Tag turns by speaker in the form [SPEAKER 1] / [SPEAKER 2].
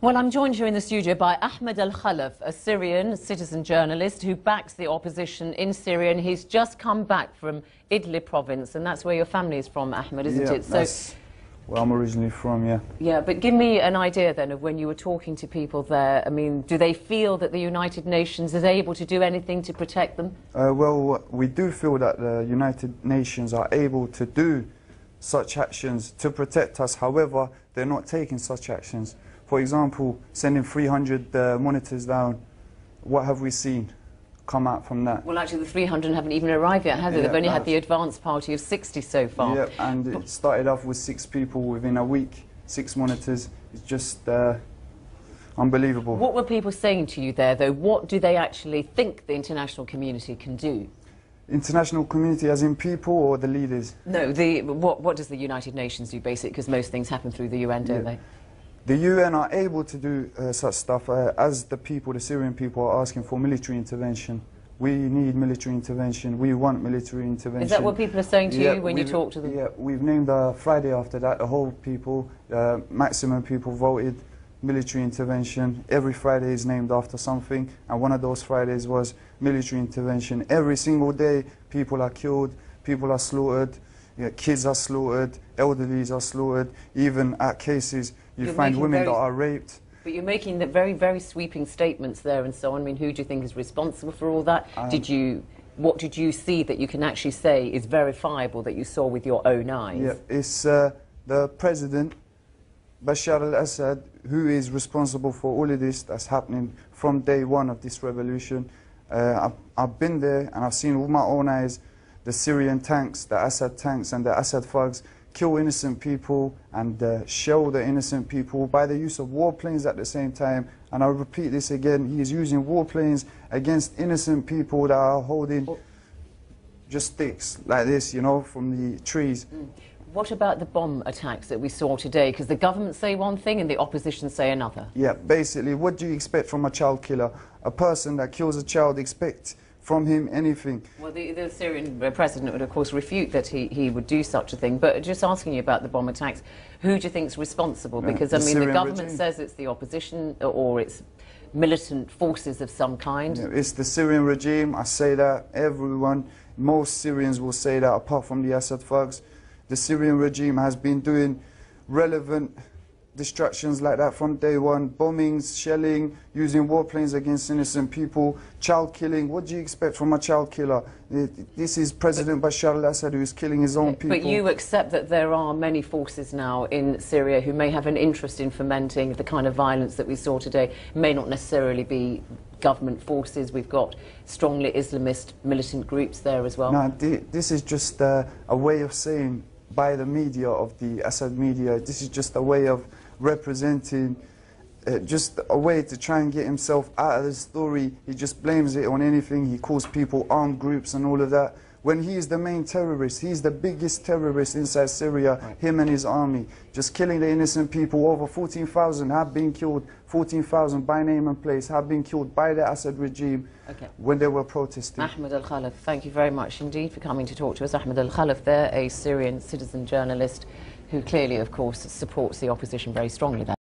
[SPEAKER 1] Well, I'm joined here in the studio by Ahmad El Khalaf, a Syrian citizen journalist who backs the opposition in Syria, and he's just come back from Idlib province, and that's where your family is from, Ahmad, isn't it?
[SPEAKER 2] So that's where I'm originally from, yeah.
[SPEAKER 1] Yeah, but give me an idea then of when you were talking to people there. I mean, do they feel that the United Nations is able to do anything to protect them?
[SPEAKER 2] Well, we do feel that the United Nations are able to do such actions to protect us. However, they're not taking such actions. For example, sending 300 monitors down, what have we seen come out from that?
[SPEAKER 1] Well, actually, the 300 haven't even arrived yet, have they? They've only had the advance party of 60 so far.
[SPEAKER 2] Yeah, and it started off with 6 people within a week, 6 monitors. It's just unbelievable. What
[SPEAKER 1] were people saying to you there, though? What do they actually think the international community can do?
[SPEAKER 2] International community as in people or the leaders?
[SPEAKER 1] No, what does the United Nations do, basically? Because most things happen through the UN, don't they?
[SPEAKER 2] The UN are able to do such stuff as the people, the Syrian people, are asking for military intervention. We need military intervention. We want military intervention.
[SPEAKER 1] Is that what people are saying to you when you talk to them?
[SPEAKER 2] Yeah, we've named Friday after that, the whole people, maximum people voted military intervention. Every Friday is named after something, and one of those Fridays was military intervention. Every single day, people are killed, people are slaughtered, kids are slaughtered, elderlies are slaughtered, even at cases you find women that are raped.
[SPEAKER 1] But you're making the very, very sweeping statements there and so on. I mean, who do you think is responsible for all that? What did you see that you can actually say is verifiable that you saw with your own eyes?
[SPEAKER 2] Yeah, it's the president, Bashar al-Assad, who is responsible for all of this that's happening from day one of this revolution. I've been there and I've seen with my own eyes the Syrian tanks, the Assad tanks and the Assad thugs kill innocent people and shell the innocent people by the use of warplanes at the same time. And I'll repeat this again, he is using warplanes against innocent people that are holding just sticks like this, you know, from the trees.
[SPEAKER 1] What about the bomb attacks that we saw today? Because the government say one thing and the opposition say another.
[SPEAKER 2] Yeah, basically, what do you expect from a child killer? A person that kills a child expects from him anything.
[SPEAKER 1] Well, the Syrian president would, of course, refute that he would do such a thing. But just asking you about the bomb attacks, who do you think is responsible? Because, I mean, the government says it's the opposition or it's militant forces of some kind.
[SPEAKER 2] Yeah, it's the Syrian regime. I say that. Everyone, most Syrians will say that, apart from the Assad thugs. The Syrian regime has been doing relevant distractions like that from day one, bombings, shelling, using warplanes against innocent people, child killing. What do you expect from a child killer? This is President Bashar al-Assad who is killing his own people.
[SPEAKER 1] But you accept that there are many forces now in Syria who may have an interest in fomenting the kind of violence that we saw today. It may not necessarily be government forces. We've got strongly Islamist militant groups there as well.
[SPEAKER 2] No, this is just a way of saying by the media, of the Assad media, this is just a way of representing, just a way to try and get himself out of the story. He just blames it on anything. He calls people armed groups and all of that, when he is the main terrorist. He's the biggest terrorist inside Syria, him and his army, just killing the innocent people. Over 14,000 have been killed, 14,000 by name and place have been killed by the Assad regime when they were protesting.
[SPEAKER 1] Ahmad El Khalaf, thank you very much indeed for coming to talk to us. Ahmad El Khalaf there, a Syrian citizen journalist who clearly, of course, supports the opposition very strongly there.